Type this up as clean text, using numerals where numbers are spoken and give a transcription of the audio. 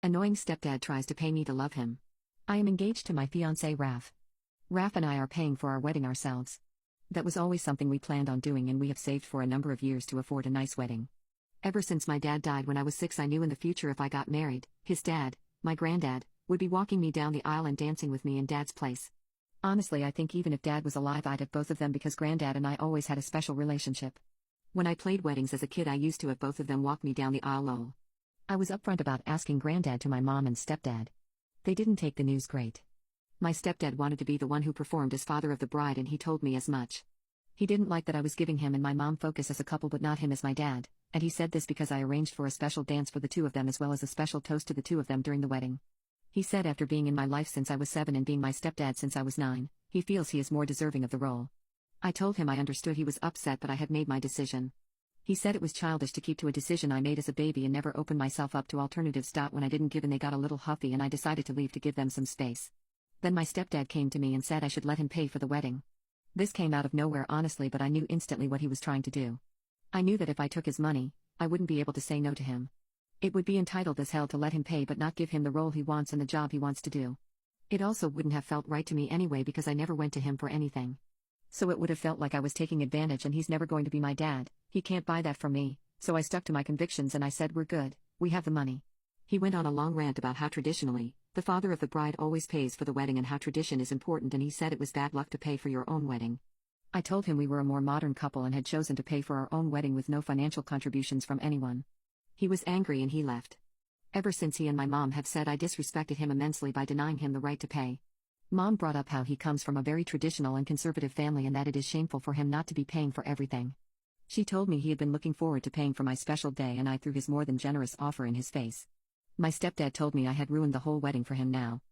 Annoying stepdad tries to pay me to love him. I am engaged to my fiancé Raf. Raf and I are paying for our wedding ourselves. That was always something we planned on doing, and we have saved for a number of years to afford a nice wedding. Ever since my dad died when I was 6, I knew in the future if I got married, his dad, my granddad, would be walking me down the aisle and dancing with me in dad's place. Honestly, I think even if dad was alive I'd have both of them because granddad and I always had a special relationship. When I played weddings as a kid I used to have both of them walk me down the aisle lol. I was upfront about asking granddad to my mom and stepdad. They didn't take the news great. My stepdad wanted to be the one who performed as father of the bride, and he told me as much. He didn't like that I was giving him and my mom focus as a couple but not him as my dad, and he said this because I arranged for a special dance for the two of them as well as a special toast to the two of them during the wedding. He said after being in my life since I was 7 and being my stepdad since I was 9, he feels he is more deserving of the role. I told him I understood he was upset but I had made my decision. He said it was childish to keep to a decision I made as a baby and never open myself up to alternatives. When I didn't give and they got a little huffy and I decided to leave to give them some space. Then my stepdad came to me and said I should let him pay for the wedding. This came out of nowhere honestly, but I knew instantly what he was trying to do. I knew that if I took his money, I wouldn't be able to say no to him. It would be entitled as hell to let him pay but not give him the role he wants and the job he wants to do. It also wouldn't have felt right to me anyway because I never went to him for anything. So it would have felt like I was taking advantage, and he's never going to be my dad, he can't buy that from me, so I stuck to my convictions and I said we're good, we have the money. He went on a long rant about how traditionally, the father of the bride always pays for the wedding and how tradition is important, and he said it was bad luck to pay for your own wedding. I told him we were a more modern couple and had chosen to pay for our own wedding with no financial contributions from anyone. He was angry and he left. Ever since he and my mom have said I disrespected him immensely by denying him the right to pay. Mom brought up how he comes from a very traditional and conservative family and that it is shameful for him not to be paying for everything. She told me he had been looking forward to paying for my special day and I threw his more than generous offer in his face. My stepdad told me I had ruined the whole wedding for him now,